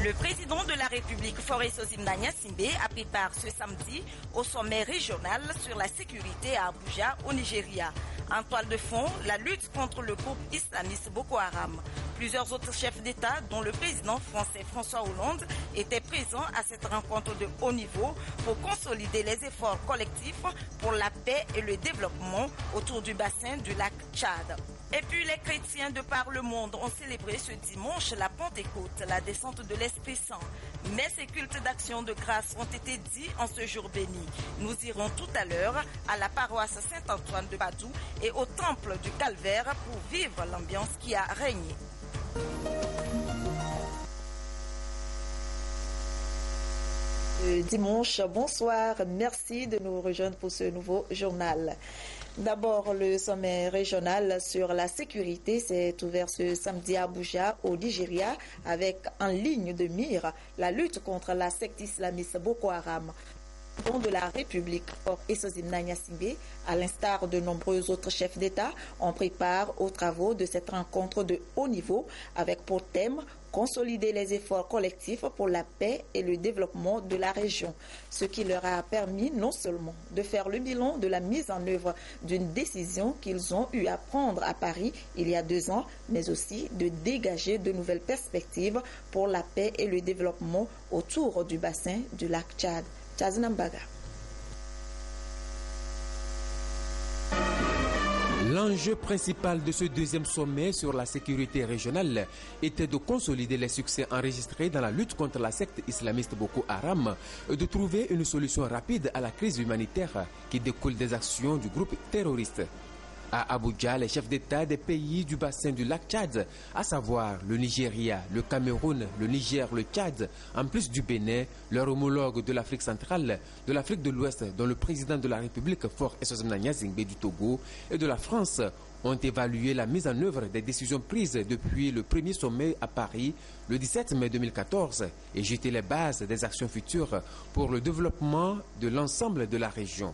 Le président de la République, Faure Sozimna Gnassingbé, a pris part ce samedi au sommet régional sur la sécurité à Abuja, au Nigeria. En toile de fond, la lutte contre le groupe islamiste Boko Haram. Plusieurs autres chefs d'État, dont le président français François Hollande, étaient présents à cette rencontre de haut niveau pour consolider les efforts collectifs pour la paix et le développement autour du bassin du lac Tchad. Et puis les chrétiens de par le monde ont célébré ce dimanche la Pentecôte, la descente de l'Esprit Saint. Mais ces cultes d'action de grâce ont été dits en ce jour béni. Nous irons tout à l'heure à la paroisse Saint-Antoine de Padoue et au temple du Calvaire pour vivre l'ambiance qui a régné. Dimanche, bonsoir, merci de nous rejoindre pour ce nouveau journal. D'abord, le sommet régional sur la sécurité s'est ouvert ce samedi à Abuja, au Nigeria, avec en ligne de mire la lutte contre la secte islamiste Boko Haram. Le président de la République, Faure Sozimna Gnassingbé, à l'instar de nombreux autres chefs d'État, ont pris part aux travaux de cette rencontre de haut niveau avec pour thème consolider les efforts collectifs pour la paix et le développement de la région, ce qui leur a permis non seulement de faire le bilan de la mise en œuvre d'une décision qu'ils ont eu à prendre à Paris il y a 2 ans, mais aussi de dégager de nouvelles perspectives pour la paix et le développement autour du bassin du lac Tchad. Tchazinambaga. L'enjeu principal de ce deuxième sommet sur la sécurité régionale était de consolider les succès enregistrés dans la lutte contre la secte islamiste Boko Haram et de trouver une solution rapide à la crise humanitaire qui découle des actions du groupe terroriste. À Abuja, les chefs d'État des pays du bassin du lac Tchad, à savoir le Nigeria, le Cameroun, le Niger, le Tchad, en plus du Bénin, leur homologue de l'Afrique centrale, de l'Afrique de l'Ouest, dont le président de la République, Faure Sozimna Gnassingbé du Togo, et de la France, ont évalué la mise en œuvre des décisions prises depuis le premier sommet à Paris le 17 mai 2014 et jeté les bases des actions futures pour le développement de l'ensemble de la région.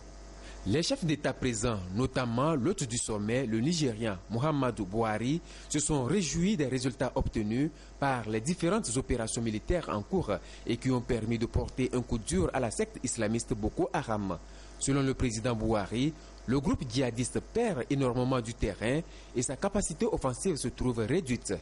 Les chefs d'État présents, notamment l'hôte du sommet, le Nigérien Muhammadu Buhari, se sont réjouis des résultats obtenus par les différentes opérations militaires en cours et qui ont permis de porter un coup dur à la secte islamiste Boko Haram. Selon le président Buhari, le groupe djihadiste perd énormément du terrain et sa capacité offensive se trouve réduite.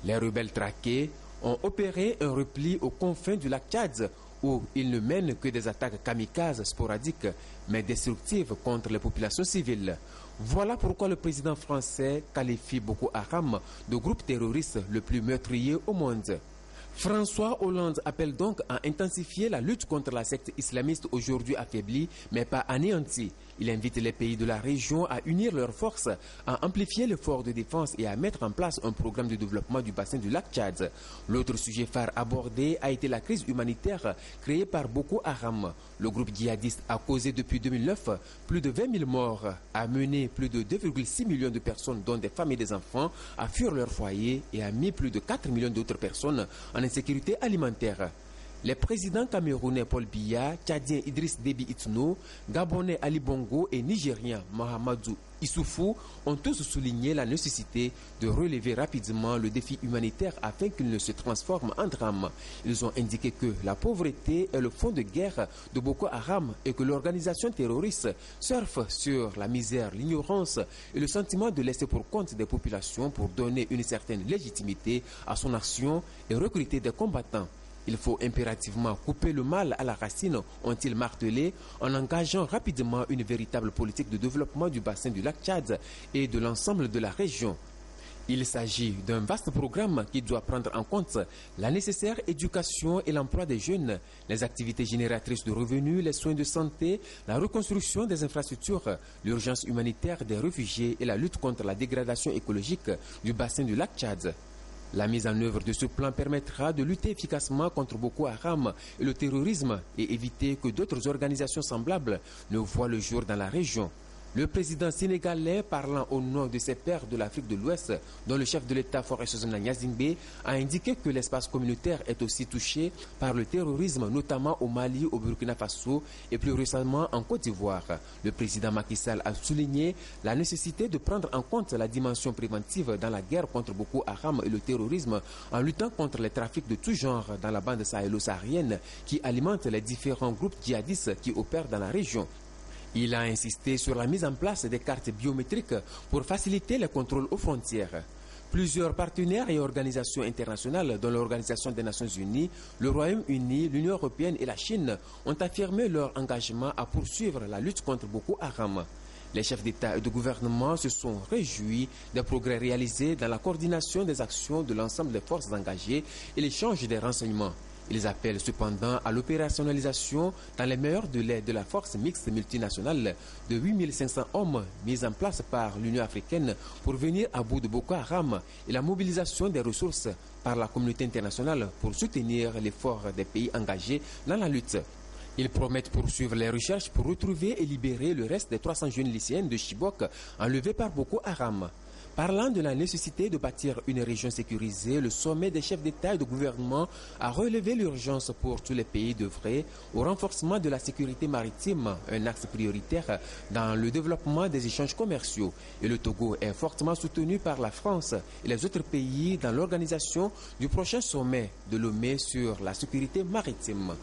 Les rebelles traqués ont opéré un repli aux confins du lac Tchad où ils ne mènent que des attaques kamikazes sporadiques mais destructives contre les populations civiles. Voilà pourquoi le président français qualifie Boko Haram de groupe terroriste le plus meurtrier au monde. François Hollande appelle donc à intensifier la lutte contre la secte islamiste aujourd'hui affaiblie mais pas anéantie. Il invite les pays de la région à unir leurs forces, à amplifier l'effort de défense et à mettre en place un programme de développement du bassin du lac Tchad. L'autre sujet phare abordé a été la crise humanitaire créée par Boko Haram. Le groupe djihadiste a causé depuis 2009 plus de 20 000 morts, a mené plus de 2,6 millions de personnes, dont des femmes et des enfants, à fuir leur foyer et a mis plus de 4 millions d'autres personnes en insécurité alimentaire. Les présidents camerounais Paul Biya, tchadien Idriss Déby Itno, gabonais Ali Bongo et nigérien Mahamadou Issoufou ont tous souligné la nécessité de relever rapidement le défi humanitaire afin qu'il ne se transforme en drame. Ils ont indiqué que la pauvreté est le fond de guerre de Boko Haram et que l'organisation terroriste surfe sur la misère, l'ignorance et le sentiment de laisser pour compte des populations pour donner une certaine légitimité à son action et recruter des combattants. Il faut impérativement couper le mal à la racine, ont-ils martelé, en engageant rapidement une véritable politique de développement du bassin du lac Tchad et de l'ensemble de la région. Il s'agit d'un vaste programme qui doit prendre en compte la nécessaire éducation et l'emploi des jeunes, les activités génératrices de revenus, les soins de santé, la reconstruction des infrastructures, l'urgence humanitaire des réfugiés et la lutte contre la dégradation écologique du bassin du lac Tchad. La mise en œuvre de ce plan permettra de lutter efficacement contre Boko Haram et le terrorisme et éviter que d'autres organisations semblables ne voient le jour dans la région. Le président sénégalais, parlant au nom de ses pairs de l'Afrique de l'Ouest, dont le chef de l'État Faure Essozimna Gnassingbé, a indiqué que l'espace communautaire est aussi touché par le terrorisme, notamment au Mali, au Burkina Faso et plus récemment en Côte d'Ivoire. Le président Macky Sall a souligné la nécessité de prendre en compte la dimension préventive dans la guerre contre Boko Haram et le terrorisme en luttant contre les trafics de tout genre dans la bande sahélo-saharienne qui alimente les différents groupes djihadistes qui opèrent dans la région. Il a insisté sur la mise en place des cartes biométriques pour faciliter les contrôles aux frontières. Plusieurs partenaires et organisations internationales, dont l'Organisation des Nations Unies, le Royaume-Uni, l'Union européenne et la Chine, ont affirmé leur engagement à poursuivre la lutte contre Boko Haram. Les chefs d'État et de gouvernement se sont réjouis des progrès réalisés dans la coordination des actions de l'ensemble des forces engagées et l'échange des renseignements. Ils appellent cependant à l'opérationnalisation dans les meilleurs délais de la force mixte multinationale de 8500 hommes mise en place par l'Union africaine pour venir à bout de Boko Haram et la mobilisation des ressources par la communauté internationale pour soutenir l'effort des pays engagés dans la lutte. Ils promettent poursuivre les recherches pour retrouver et libérer le reste des 300 jeunes lycéennes de Chibok enlevés par Boko Haram. Parlant de la nécessité de bâtir une région sécurisée, le sommet des chefs d'État et de gouvernement a relevé l'urgence pour tous les pays d'œuvrer au renforcement de la sécurité maritime, un axe prioritaire dans le développement des échanges commerciaux. Et le Togo est fortement soutenu par la France et les autres pays dans l'organisation du prochain sommet de Lomé sur la sécurité maritime.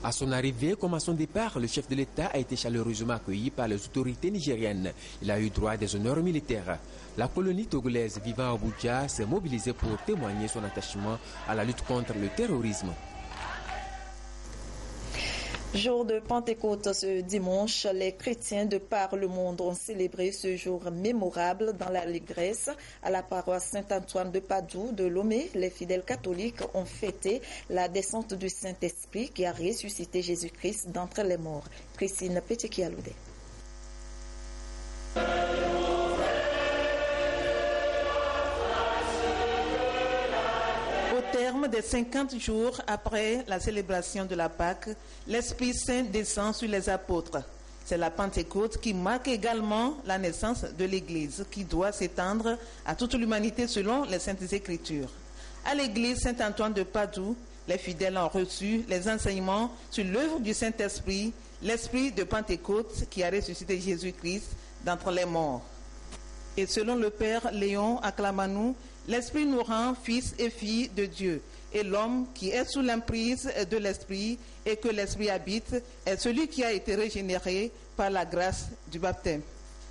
À son arrivée comme à son départ, le chef de l'État a été chaleureusement accueilli par les autorités nigériennes. Il a eu droit à des honneurs militaires. La colonie togolaise vivant à Abuja s'est mobilisée pour témoigner son attachement à la lutte contre le terrorisme. Jour de Pentecôte ce dimanche, les chrétiens de par le monde ont célébré ce jour mémorable dans l'allégresse. À la paroisse Saint-Antoine de Padoue de Lomé, les fidèles catholiques ont fêté la descente du Saint-Esprit qui a ressuscité Jésus-Christ d'entre les morts. Christine Pétikialoudé. Au terme des 50 jours après la célébration de la Pâque, l'Esprit Saint descend sur les apôtres. C'est la Pentecôte qui marque également la naissance de l'Église, qui doit s'étendre à toute l'humanité selon les Saintes Écritures. À l'Église Saint-Antoine de Padoue, les fidèles ont reçu les enseignements sur l'œuvre du Saint-Esprit, l'Esprit de Pentecôte qui a ressuscité Jésus-Christ d'entre les morts. Et selon le Père Léon Acclamanou, l'Esprit nous rend fils et filles de Dieu, et l'homme qui est sous l'emprise de l'Esprit et que l'Esprit habite est celui qui a été régénéré par la grâce du baptême.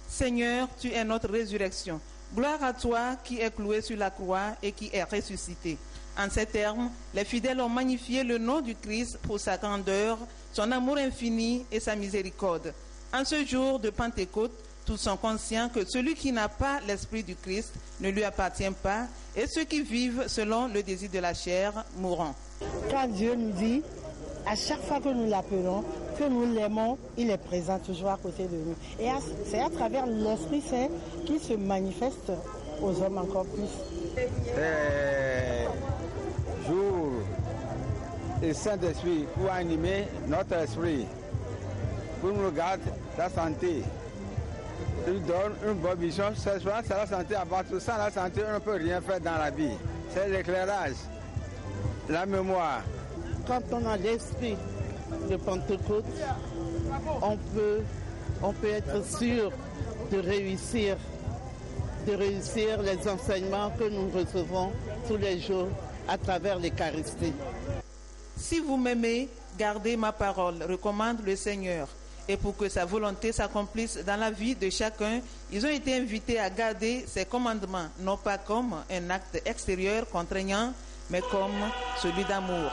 Seigneur, tu es notre résurrection. Gloire à toi qui es cloué sur la croix et qui est ressuscité. En ces termes, les fidèles ont magnifié le nom du Christ pour sa grandeur, son amour infini et sa miséricorde. En ce jour de Pentecôte, tous sont conscients que celui qui n'a pas l'Esprit du Christ ne lui appartient pas, et ceux qui vivent selon le désir de la chair mourront. Quand Dieu nous dit, à chaque fois que nous l'appelons, que nous l'aimons, il est présent toujours à côté de nous. Et c'est à travers l'Esprit Saint qu'il se manifeste aux hommes encore plus. C'est jour et Saint-Esprit pour animer notre esprit, pour nous garder la santé. Il donne une bonne vision, c'est la santé avant tout. Sans la santé, on ne peut rien faire dans la vie. C'est l'éclairage, la mémoire. Quand on a l'esprit de Pentecôte, on peut être sûr de réussir les enseignements que nous recevons tous les jours à travers l'Eucharistie. Si vous m'aimez, gardez ma parole, recommande le Seigneur. Et pour que sa volonté s'accomplisse dans la vie de chacun, ils ont été invités à garder ses commandements, non pas comme un acte extérieur contraignant, mais comme celui d'amour.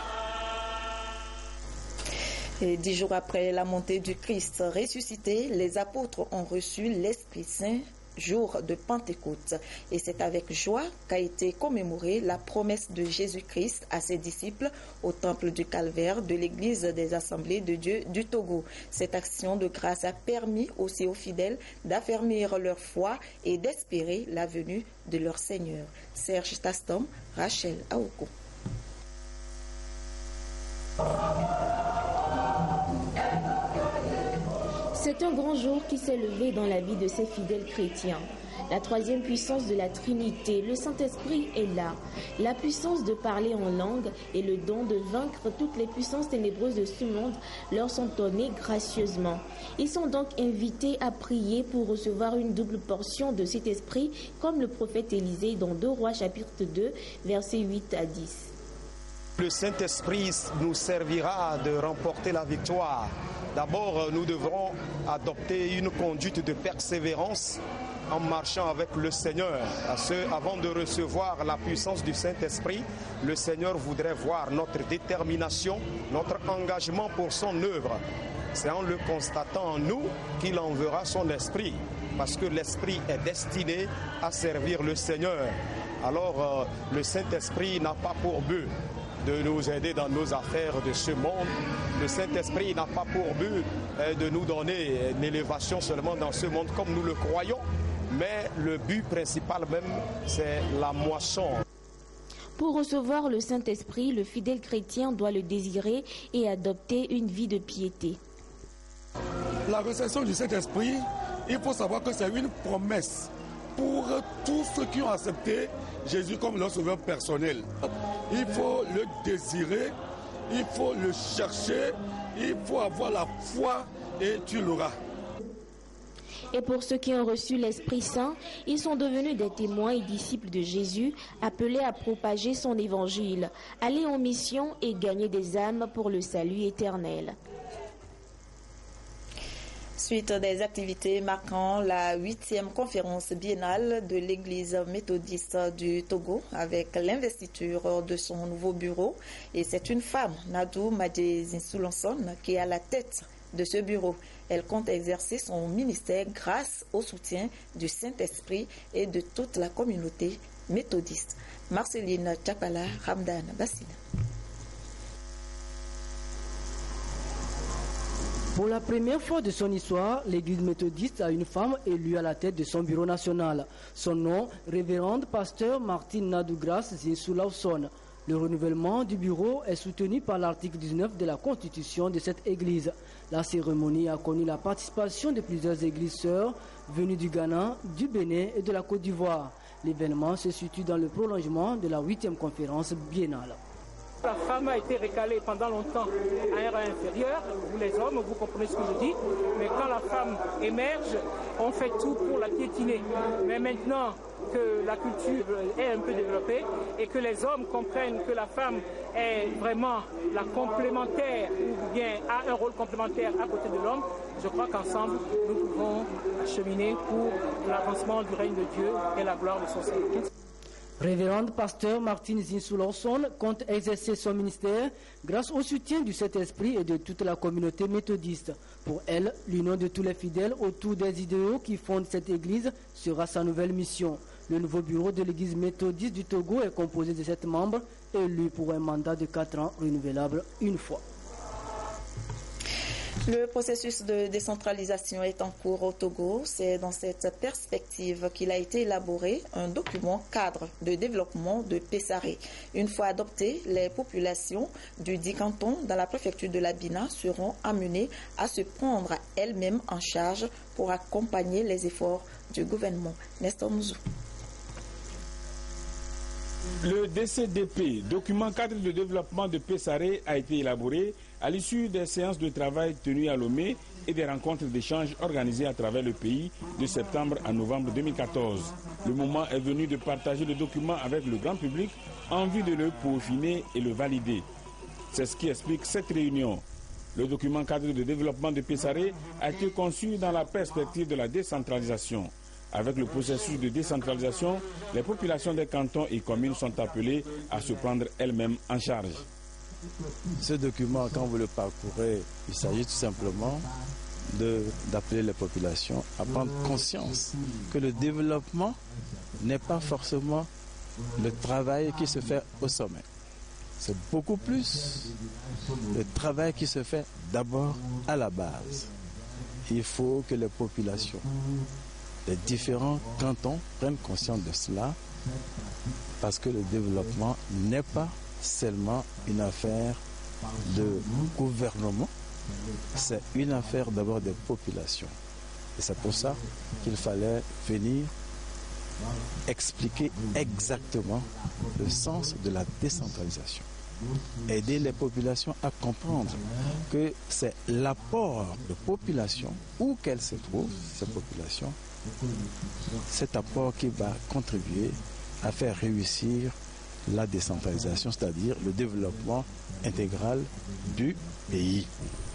Et 10 jours après la montée du Christ ressuscité, les apôtres ont reçu l'Esprit Saint, jour de Pentecôte. Et c'est avec joie qu'a été commémorée la promesse de Jésus-Christ à ses disciples au temple du Calvaire de l'Église des Assemblées de Dieu du Togo. Cette action de grâce a permis aussi aux fidèles d'affermir leur foi et d'espérer la venue de leur Seigneur. Serge Tastom, Rachel Aouko. Ce C'est un grand jour qui s'est levé dans la vie de ces fidèles chrétiens. La troisième puissance de la Trinité, le Saint-Esprit, est là. La puissance de parler en langue et le don de vaincre toutes les puissances ténébreuses de ce monde leur sont donnés gracieusement. Ils sont donc invités à prier pour recevoir une double portion de cet esprit, comme le prophète Élisée dans 2 Rois chapitre 2, versets 8 à 10. Le Saint-Esprit nous servira de remporter la victoire. D'abord, nous devrons adopter une conduite de persévérance en marchant avec le Seigneur. Parce qu'avant de recevoir la puissance du Saint-Esprit, le Seigneur voudrait voir notre détermination, notre engagement pour son œuvre. C'est en le constatant en nous qu'il enverra son esprit, parce que l'esprit est destiné à servir le Seigneur. Alors, le Saint-Esprit n'a pas pour but de nous aider dans nos affaires de ce monde. Le Saint-Esprit n'a pas pour but de nous donner une élévation seulement dans ce monde comme nous le croyons, mais le but principal même, c'est la moisson. Pour recevoir le Saint-Esprit, le fidèle chrétien doit le désirer et adopter une vie de piété. La réception du Saint-Esprit, il faut savoir que c'est une promesse pour tous ceux qui ont accepté Jésus comme leur sauveur personnel. Il faut le désirer, il faut le chercher, il faut avoir la foi et tu l'auras. Et pour ceux qui ont reçu l'Esprit Saint, ils sont devenus des témoins et disciples de Jésus, appelés à propager son évangile, aller en mission et gagner des âmes pour le salut éternel. Suite des activités marquant la 8e conférence biennale de l'Église méthodiste du Togo avec l'investiture de son nouveau bureau. Et c'est une femme, Nadou Madjezinsoulonson, qui est à la tête de ce bureau. Elle compte exercer son ministère grâce au soutien du Saint-Esprit et de toute la communauté méthodiste. Marceline Tchakala, Ramdan Bassina. Pour la première fois de son histoire, l'Église méthodiste a une femme élue à la tête de son bureau national. Son nom, révérende pasteur Martine Nadougras Zinsoulonson. Le renouvellement du bureau est soutenu par l'article 19 de la Constitution de cette Église. La cérémonie a connu la participation de plusieurs églises sœurs venues du Ghana, du Bénin et de la Côte d'Ivoire. L'événement se situe dans le prolongement de la 8e conférence biennale. La femme a été recalée pendant longtemps à un rang inférieur. Vous les hommes, vous comprenez ce que je dis. Mais quand la femme émerge, on fait tout pour la piétiner. Mais maintenant que la culture est un peu développée et que les hommes comprennent que la femme est vraiment la complémentaire ou bien a un rôle complémentaire à côté de l'homme, je crois qu'ensemble, nous pouvons cheminer pour l'avancement du règne de Dieu et la gloire de son Seigneur. Révérende pasteur Martine Zinsoulonson compte exercer son ministère grâce au soutien du Saint-Esprit et de toute la communauté méthodiste. Pour elle, l'union de tous les fidèles autour des idéaux qui fondent cette église sera sa nouvelle mission. Le nouveau bureau de l'église méthodiste du Togo est composé de 7 membres élus pour un mandat de 4 ans renouvelable une fois. Le processus de décentralisation est en cours au Togo. C'est dans cette perspective qu'il a été élaboré un document cadre de développement de Pessaré. Une fois adopté, les populations du 10 cantons dans la préfecture de la Bina seront amenées à se prendre elles-mêmes en charge pour accompagner les efforts du gouvernement. Nestor Mouzou. Le DCDP, document cadre de développement de Pessaré, a été élaboré à l'issue des séances de travail tenues à Lomé et des rencontres d'échange organisées à travers le pays de septembre à novembre 2014. Le moment est venu de partager le document avec le grand public en vue de le peaufiner et le valider. C'est ce qui explique cette réunion. Le document cadre de développement de Pessaré a été conçu dans la perspective de la décentralisation. Avec le processus de décentralisation, les populations des cantons et communes sont appelées à se prendre elles-mêmes en charge. Ce document, quand vous le parcourez, il s'agit tout simplement d'appeler les populations à prendre conscience que le développement n'est pas forcément le travail qui se fait au sommet. C'est beaucoup plus le travail qui se fait d'abord à la base. Il faut que les populations des différents cantons prennent conscience de cela, parce que le développement n'est pas seulement une affaire de gouvernement, c'est une affaire d'abord des populations. Et c'est pour ça qu'il fallait venir expliquer exactement le sens de la décentralisation. Aider les populations à comprendre que c'est l'apport de population, où qu'elles se trouvent, ces populations, cet apport qui va contribuer à faire réussir la décentralisation, c'est-à-dire le développement intégral du pays.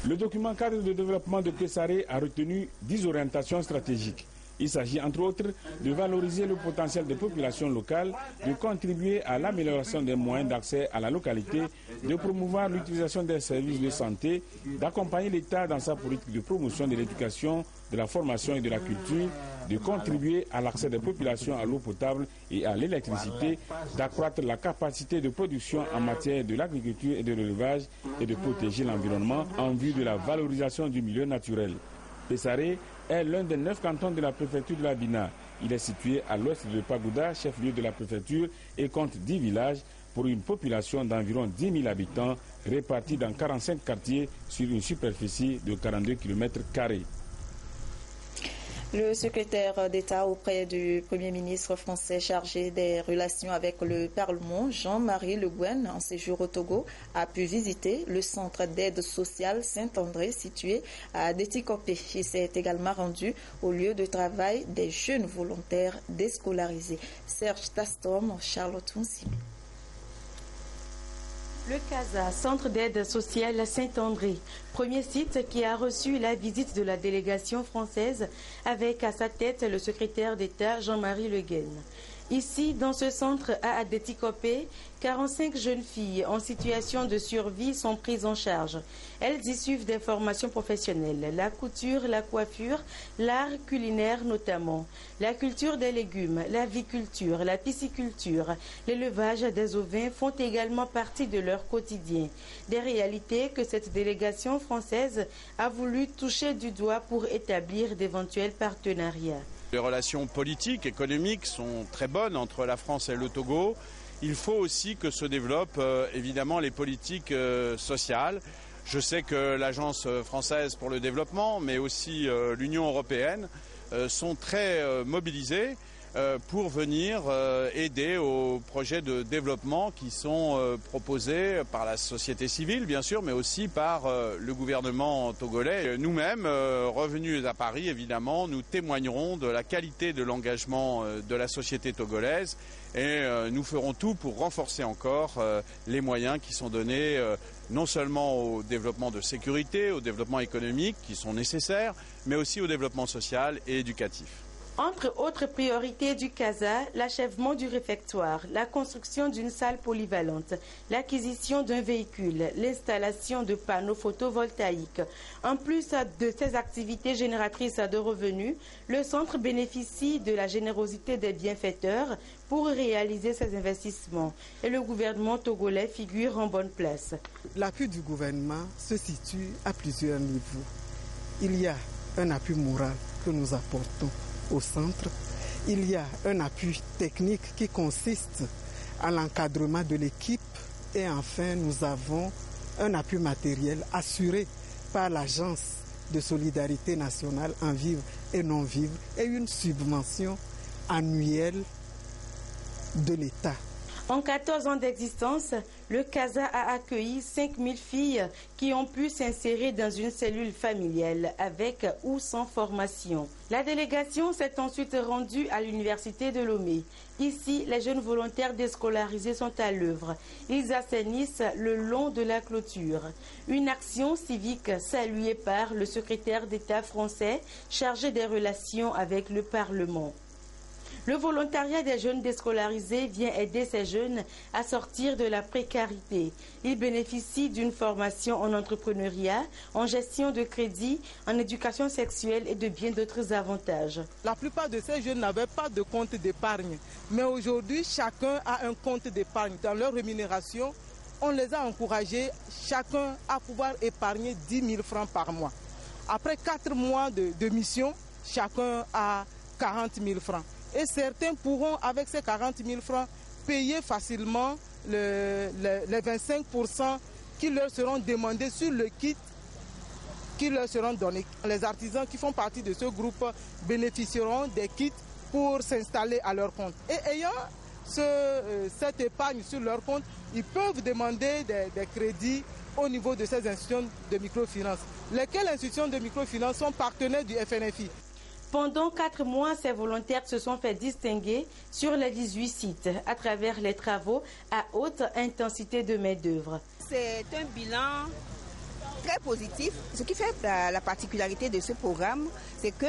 Le document cadre de développement de Pessaré a retenu 10 orientations stratégiques. Il s'agit entre autres de valoriser le potentiel des populations locales, de contribuer à l'amélioration des moyens d'accès à la localité, de promouvoir l'utilisation des services de santé, d'accompagner l'État dans sa politique de promotion de l'éducation, de la formation et de la culture, de contribuer à l'accès des populations à l'eau potable et à l'électricité, d'accroître la capacité de production en matière de l'agriculture et de l'élevage et de protéger l'environnement en vue de la valorisation du milieu naturel. Pessaré est l'un des 9 cantons de la préfecture de la Bina. Il est situé à l'ouest de Pagoda, chef-lieu de la préfecture, et compte 10 villages pour une population d'environ 10 000 habitants répartis dans 45 quartiers sur une superficie de 42 km². Le secrétaire d'État auprès du Premier ministre français chargé des relations avec le Parlement, Jean-Marie Le Guen, en séjour au Togo, a pu visiter le centre d'aide sociale Saint-André situé à Détikopé. Il s'est également rendu au lieu de travail des jeunes volontaires déscolarisés. Serge Tastom, Charlotte Onsimi. Le CASA, Centre d'aide sociale Saint-André, premier site qui a reçu la visite de la délégation française avec à sa tête le secrétaire d'État Jean-Marie Le Guen. Ici, dans ce centre à Adétikopé, 45 jeunes filles en situation de survie sont prises en charge. Elles y suivent des formations professionnelles, la couture, la coiffure, l'art culinaire notamment, la culture des légumes, la viculture, la pisciculture, l'élevage des ovins font également partie de leur quotidien. Des réalités que cette délégation française a voulu toucher du doigt pour établir d'éventuels partenariats. Les relations politiques, économiques sont très bonnes entre la France et le Togo. Il faut aussi que se développent évidemment les politiques sociales. Je sais que l'Agence française pour le développement, mais aussi l'Union européenne sont très mobilisées pour venir aider aux projets de développement qui sont proposés par la société civile, bien sûr, mais aussi par le gouvernement togolais. Nous-mêmes, revenus à Paris, évidemment, nous témoignerons de la qualité de l'engagement de la société togolaise et nous ferons tout pour renforcer encore les moyens qui sont donnés non seulement au développement de sécurité, au développement économique qui sont nécessaires, mais aussi au développement social et éducatif. Entre autres priorités du CASA, l'achèvement du réfectoire, la construction d'une salle polyvalente, l'acquisition d'un véhicule, l'installation de panneaux photovoltaïques. En plus de ces activités génératrices de revenus, le centre bénéficie de la générosité des bienfaiteurs pour réaliser ces investissements. Et le gouvernement togolais figure en bonne place. L'appui du gouvernement se situe à plusieurs niveaux. Il y a un appui moral que nous apportons au centre. Il y a un appui technique qui consiste à l'encadrement de l'équipe et enfin nous avons un appui matériel assuré par l'Agence de solidarité nationale en vivre et non vivre et une subvention annuelle de l'État. En 14 ans d'existence, le CASA a accueilli 5000 filles qui ont pu s'insérer dans une cellule familiale avec ou sans formation. La délégation s'est ensuite rendue à l'université de Lomé. Ici, les jeunes volontaires déscolarisés sont à l'œuvre. Ils assainissent le long de la clôture. Une action civique saluée par le secrétaire d'État français chargé des relations avec le Parlement. Le volontariat des jeunes déscolarisés vient aider ces jeunes à sortir de la précarité. Ils bénéficient d'une formation en entrepreneuriat, en gestion de crédit, en éducation sexuelle et de bien d'autres avantages. La plupart de ces jeunes n'avaient pas de compte d'épargne. Mais aujourd'hui, chacun a un compte d'épargne. Dans leur rémunération, on les a encouragés, chacun à pouvoir épargner 10 000 francs par mois. Après 4 mois de mission, chacun a 40 000 francs. Et certains pourront, avec ces 40 000 francs, payer facilement les 25% qui leur seront demandés sur le kit qui leur seront donnés. Les artisans qui font partie de ce groupe bénéficieront des kits pour s'installer à leur compte. Et ayant cette épargne sur leur compte, ils peuvent demander des crédits au niveau de ces institutions de microfinance. Lesquelles institutions de microfinance sont partenaires du FNFI. Pendant 4 mois, ces volontaires se sont fait distinguer sur les 18 sites à travers les travaux à haute intensité de main-d'œuvre. C'est un bilan très positif. Ce qui fait la particularité de ce programme, c'est que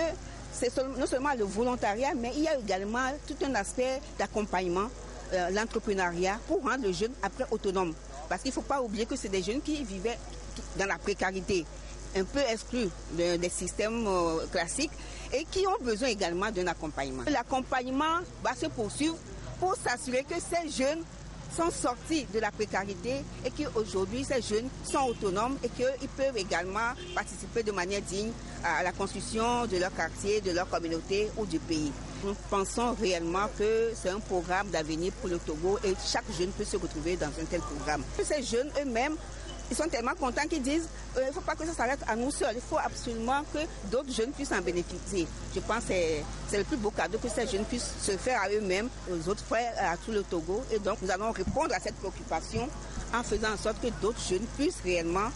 c'est non seulement le volontariat, mais il y a également tout un aspect d'accompagnement, l'entrepreneuriat, pour rendre le jeune après autonome. Parce qu'il ne faut pas oublier que c'est des jeunes qui vivaient dans la précarité, un peu exclus des systèmes classiques et qui ont besoin également d'un accompagnement. L'accompagnement va se poursuivre pour s'assurer que ces jeunes sont sortis de la précarité et qu'aujourd'hui ces jeunes sont autonomes et qu'ils peuvent également participer de manière digne à la construction de leur quartier, de leur communauté ou du pays. Nous pensons réellement que c'est un programme d'avenir pour le Togo et chaque jeune peut se retrouver dans un tel programme. Ces jeunes eux-mêmes, ils sont tellement contents qu'ils disent il ne faut pas que ça s'arrête à nous seuls, il faut absolument que d'autres jeunes puissent en bénéficier. Je pense que c'est le plus beau cadeau que ces jeunes puissent se faire à eux-mêmes, aux autres frères, à tout le Togo. Et donc nous allons répondre à cette préoccupation en faisant en sorte que d'autres jeunes puissent réellement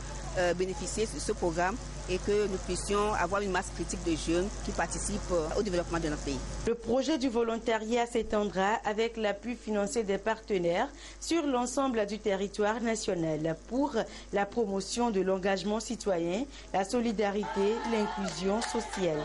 bénéficier de ce programme et que nous puissions avoir une masse critique de jeunes qui participent au développement de notre pays. Le projet du volontariat s'étendra avec l'appui financier des partenaires sur l'ensemble du territoire national pour la promotion de l'engagement citoyen, la solidarité, l'inclusion sociale.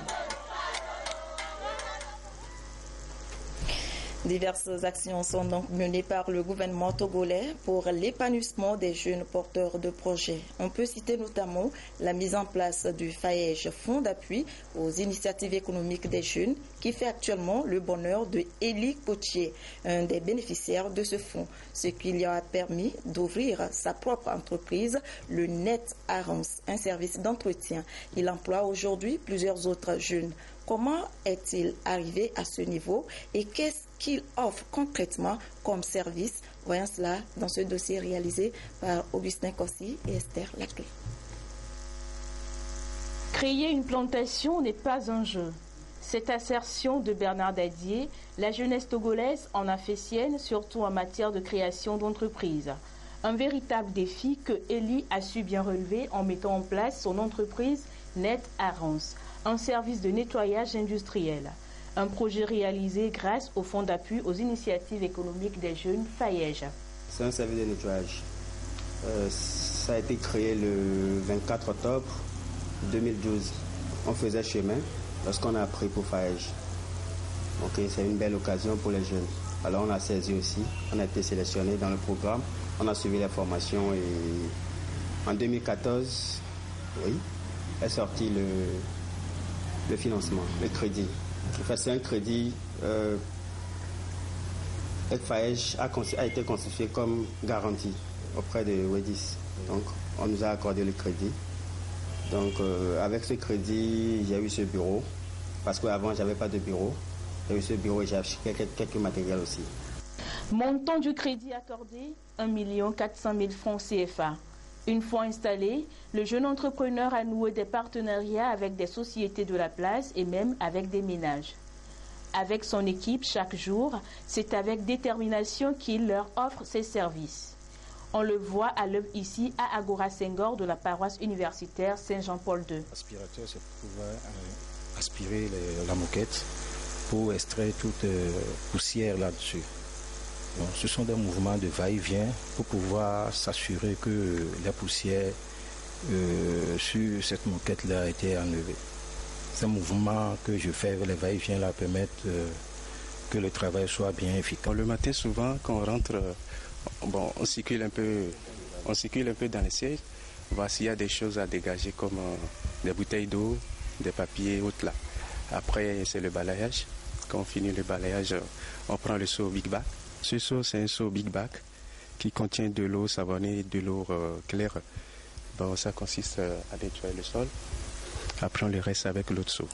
Diverses actions sont donc menées par le gouvernement togolais pour l'épanouissement des jeunes porteurs de projets. On peut citer notamment la mise en place du FAEJ, Fonds d'appui aux initiatives économiques des jeunes, qui fait actuellement le bonheur de Élie Potier, un des bénéficiaires de ce fonds, ce qui lui a permis d'ouvrir sa propre entreprise, le Net Arance, un service d'entretien. Il emploie aujourd'hui plusieurs autres jeunes. Comment est-il arrivé à ce niveau et qu'est-ce qu'il offre concrètement comme service? Voyons cela dans ce dossier réalisé par Augustin Kossi et Esther Laclé. Créer une plantation n'est pas un jeu. Cette assertion de Bernard Dadier, la jeunesse togolaise en a fait sienne, surtout en matière de création d'entreprises. Un véritable défi que Élie a su bien relever en mettant en place son entreprise Net Arance, un service de nettoyage industriel. Un projet réalisé grâce au Fonds d'appui aux initiatives économiques des jeunes FAEJ. C'est un service de nettoyage. Ça a été créé le 24 octobre 2012. On faisait chemin lorsqu'on a appris pour FAEJ. Donc c'est une belle occasion pour les jeunes. Alors on a saisi aussi, on a été sélectionné dans le programme, on a suivi les formations et en 2014, oui, est sorti le financement, le crédit. Enfin, c'est un crédit. FAEJ a été constitué comme garantie auprès de WEDIS. Donc, on nous a accordé le crédit. Donc, avec ce crédit, j'ai eu ce bureau. Parce qu'avant, je n'avais pas de bureau. J'ai eu ce bureau et j'ai acheté quelques matériels aussi. Montant du crédit accordé, 1 400 000 francs CFA. Une fois installé, le jeune entrepreneur a noué des partenariats avec des sociétés de la place et même avec des ménages. Avec son équipe chaque jour, c'est avec détermination qu'il leur offre ses services. On le voit à l'œuvre ici à Agora Senghor de la paroisse universitaire Saint-Jean-Paul II. L'aspirateur, c'est pour pouvoir aspirer la moquette pour extraire toute poussière là-dessus. Bon, ce sont des mouvements de va-et-vient pour pouvoir s'assurer que la poussière sur cette moquette-là a été enlevée. Ces mouvements que je fais, les va-et-vient-là permettent que le travail soit bien efficace. Le matin, souvent, quand on rentre, on circule un peu dans les sièges, voir s'il y a des choses à dégager comme des bouteilles d'eau, des papiers, autres là. Après, c'est le balayage. Quand on finit le balayage, on prend le seau Big Bag. Ce seau, c'est un seau Big Bag qui contient de l'eau savonnée et de l'eau claire. Bon, ça consiste à nettoyer le sol. Après, on le reste avec l'autre seau.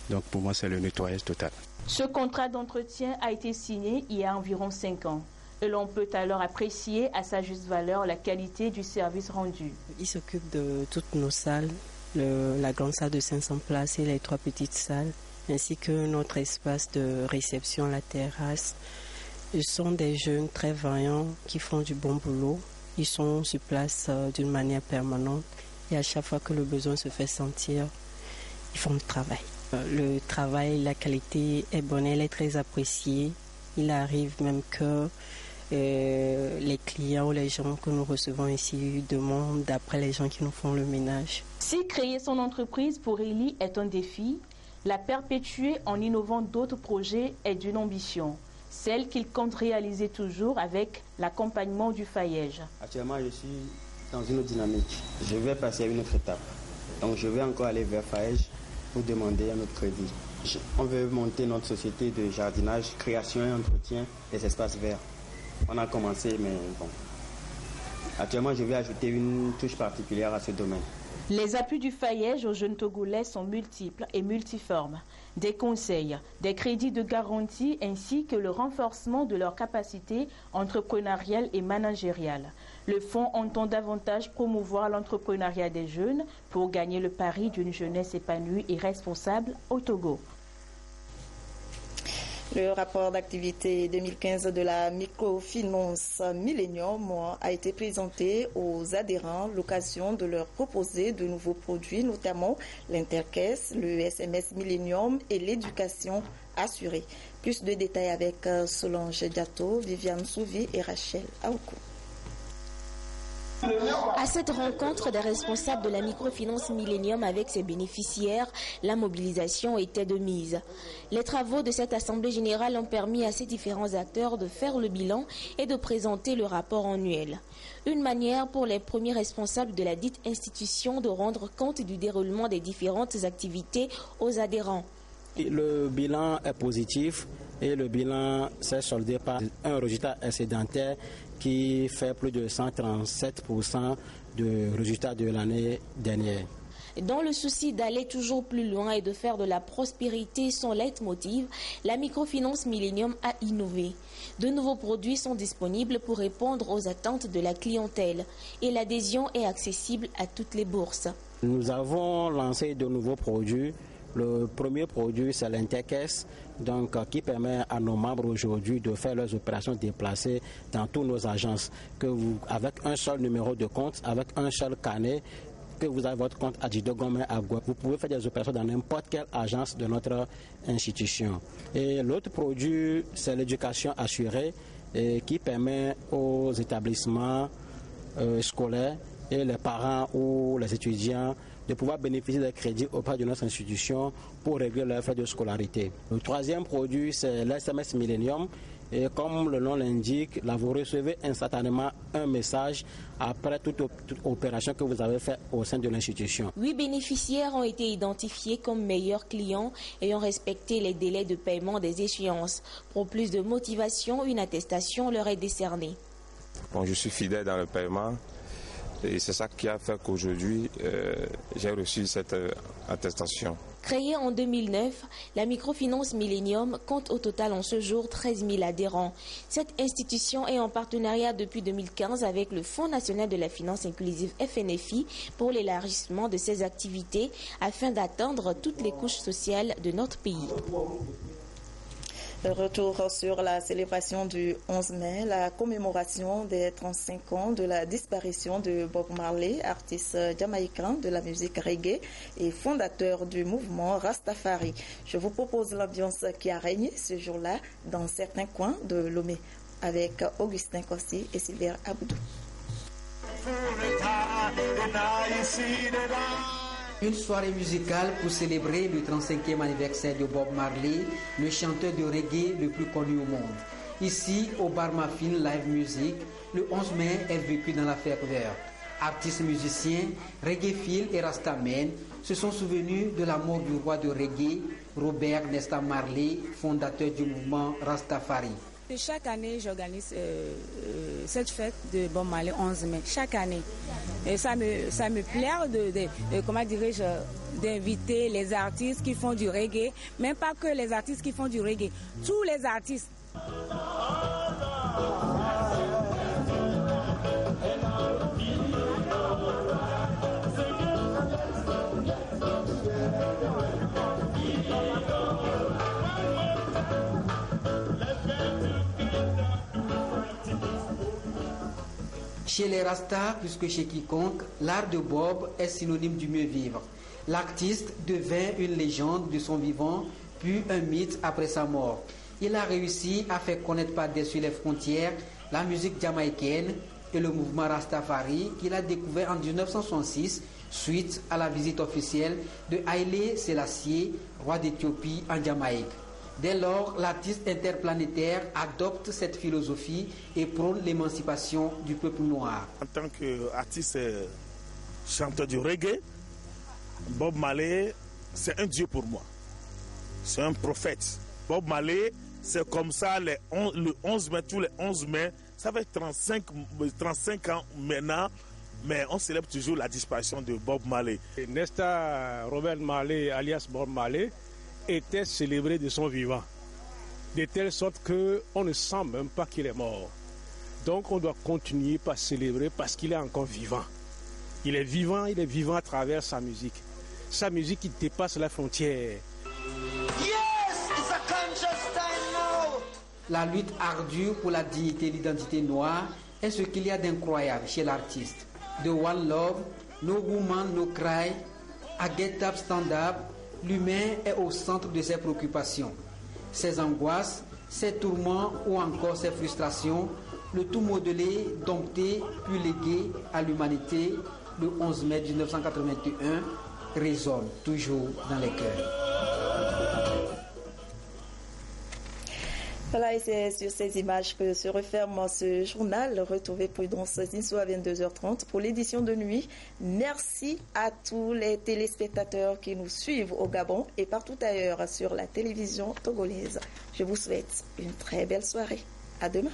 Donc, pour moi, c'est le nettoyage total. Ce contrat d'entretien a été signé il y a environ 5 ans. Et l'on peut alors apprécier à sa juste valeur la qualité du service rendu. Il s'occupe de toutes nos salles la grande salle de 500 places et les 3 petites salles, ainsi que notre espace de réception, la terrasse. Ils sont des jeunes très vaillants qui font du bon boulot. Ils sont sur place d'une manière permanente et à chaque fois que le besoin se fait sentir, ils font le travail. Le travail, la qualité est bonne, elle est très appréciée. Il arrive même que les clients ou les gens que nous recevons ici demandent d'après les gens qui nous font le ménage. Si créer son entreprise pour Élie est un défi, la perpétuer en innovant d'autres projets est d'une ambition, celle qu'il compte réaliser toujours avec l'accompagnement du FAEJ. Actuellement, je suis dans une autre dynamique. Je vais passer à une autre étape. Donc, je vais encore aller vers FAEJ pour demander un autre crédit. On veut monter notre société de jardinage, création et entretien des espaces verts. On a commencé, mais bon. Actuellement, je vais ajouter une touche particulière à ce domaine. Les appuis du FAEJ aux jeunes Togolais sont multiples et multiformes. Des conseils, des crédits de garantie ainsi que le renforcement de leurs capacités entrepreneuriales et managériales. Le fonds entend davantage promouvoir l'entrepreneuriat des jeunes pour gagner le pari d'une jeunesse épanouie et responsable au Togo. Le rapport d'activité 2015 de la microfinance Millennium a été présenté aux adhérents, l'occasion de leur proposer de nouveaux produits, notamment l'intercaisse, le SMS Millennium et l'éducation assurée. Plus de détails avec Solange Diato, Viviane Souvi et Rachel Aoukou. À cette rencontre des responsables de la microfinance Millennium avec ses bénéficiaires, la mobilisation était de mise. Les travaux de cette assemblée générale ont permis à ces différents acteurs de faire le bilan et de présenter le rapport annuel. Une manière pour les premiers responsables de la dite institution de rendre compte du déroulement des différentes activités aux adhérents. Le bilan est positif et le bilan s'est soldé par un résultat excédentaire qui fait plus de 137% de résultats de l'année dernière. Dans le souci d'aller toujours plus loin et de faire de la prospérité son leitmotiv, la microfinance Millennium a innové. De nouveaux produits sont disponibles pour répondre aux attentes de la clientèle et l'adhésion est accessible à toutes les bourses. Nous avons lancé de nouveaux produits. Le premier produit, c'est l'intercaisse, qui permet à nos membres aujourd'hui de faire leurs opérations déplacées dans toutes nos agences. Avec un seul numéro de compte, avec un seul carnet, que vous avez votre compte à Didogomé à Goué, vous pouvez faire des opérations dans n'importe quelle agence de notre institution. Et l'autre produit, c'est l'éducation assurée, qui permet aux établissements scolaires et les parents ou les étudiants de pouvoir bénéficier des crédits auprès de notre institution pour régler leurs frais de scolarité. Le troisième produit, c'est l'SMS Millennium. Et comme le nom l'indique, là vous recevez instantanément un message après toute opération que vous avez faite au sein de l'institution. 8 bénéficiaires ont été identifiés comme meilleurs clients ayant respecté les délais de paiement des échéances. Pour plus de motivation, une attestation leur est décernée. Bon, je suis fidèle dans le paiement. Et c'est ça qui a fait qu'aujourd'hui, j'ai reçu cette attestation. Créée en 2009, la microfinance Millennium compte au total en ce jour 13 000 adhérents. Cette institution est en partenariat depuis 2015 avec le Fonds national de la finance inclusive FNFI pour l'élargissement de ses activités afin d'atteindre toutes les couches sociales de notre pays. Retour sur la célébration du 11 mai, la commémoration des 35 ans de la disparition de Bob Marley, artiste jamaïcain de la musique reggae et fondateur du mouvement Rastafari. Je vous propose l'ambiance qui a régné ce jour-là dans certains coins de Lomé avec Augustin Kossi et Sylvain Aboudou. Une soirée musicale pour célébrer le 35e anniversaire de Bob Marley, le chanteur de reggae le plus connu au monde. Ici, au Bar Muffin Live Music, le 11 mai est vécu dans la ferveur. Artistes musiciens, reggae-phile et rastamen se sont souvenus de la mort du roi de reggae, Robert Nesta Marley, fondateur du mouvement Rastafari. Chaque année, j'organise cette fête de Bob Marley 11 mai. Chaque année. Et ça me plaît d'inviter les artistes qui font du reggae, même pas que les artistes qui font du reggae, tous les artistes. Chez les Rastas, plus que chez quiconque, l'art de Bob est synonyme du mieux vivre. L'artiste devint une légende de son vivant, puis un mythe après sa mort. Il a réussi à faire connaître par-dessus les frontières la musique jamaïcaine et le mouvement Rastafari qu'il a découvert en 1966 suite à la visite officielle de Haïlé Sélassié, roi d'Éthiopie en Jamaïque. Dès lors, l'artiste interplanétaire adopte cette philosophie et prône l'émancipation du peuple noir. En tant qu'artiste chanteur du reggae, Bob Marley, c'est un dieu pour moi. C'est un prophète. Bob Marley, c'est comme ça le 11 mai, tous les 11 mai, ça fait 35 ans maintenant, mais on célèbre toujours la disparition de Bob Marley. Nesta Robert Marley, alias Bob Marley, était célébré de son vivant, de telle sorte qu'on ne sent même pas qu'il est mort. Donc on doit continuer par célébrer parce qu'il est encore vivant. Il est vivant à travers sa musique. Sa musique, il dépasse la frontière. La lutte ardue pour la dignité et l'identité noire est ce qu'il y a d'incroyable chez l'artiste. De One Love, No Woman, No Cry, à Get Up, Stand Up, l'humain est au centre de ses préoccupations. Ses angoisses, ses tourments ou encore ses frustrations, le tout modelé, dompté, puis légué à l'humanité le 11 mai 1981, résonne toujours dans les cœurs. Voilà, et c'est sur ces images que se referme ce journal. Retrouvez Prudence Zinsou à 22h30 pour l'édition de nuit. Merci à tous les téléspectateurs qui nous suivent au Gabon et partout ailleurs sur la télévision togolaise. Je vous souhaite une très belle soirée. À demain.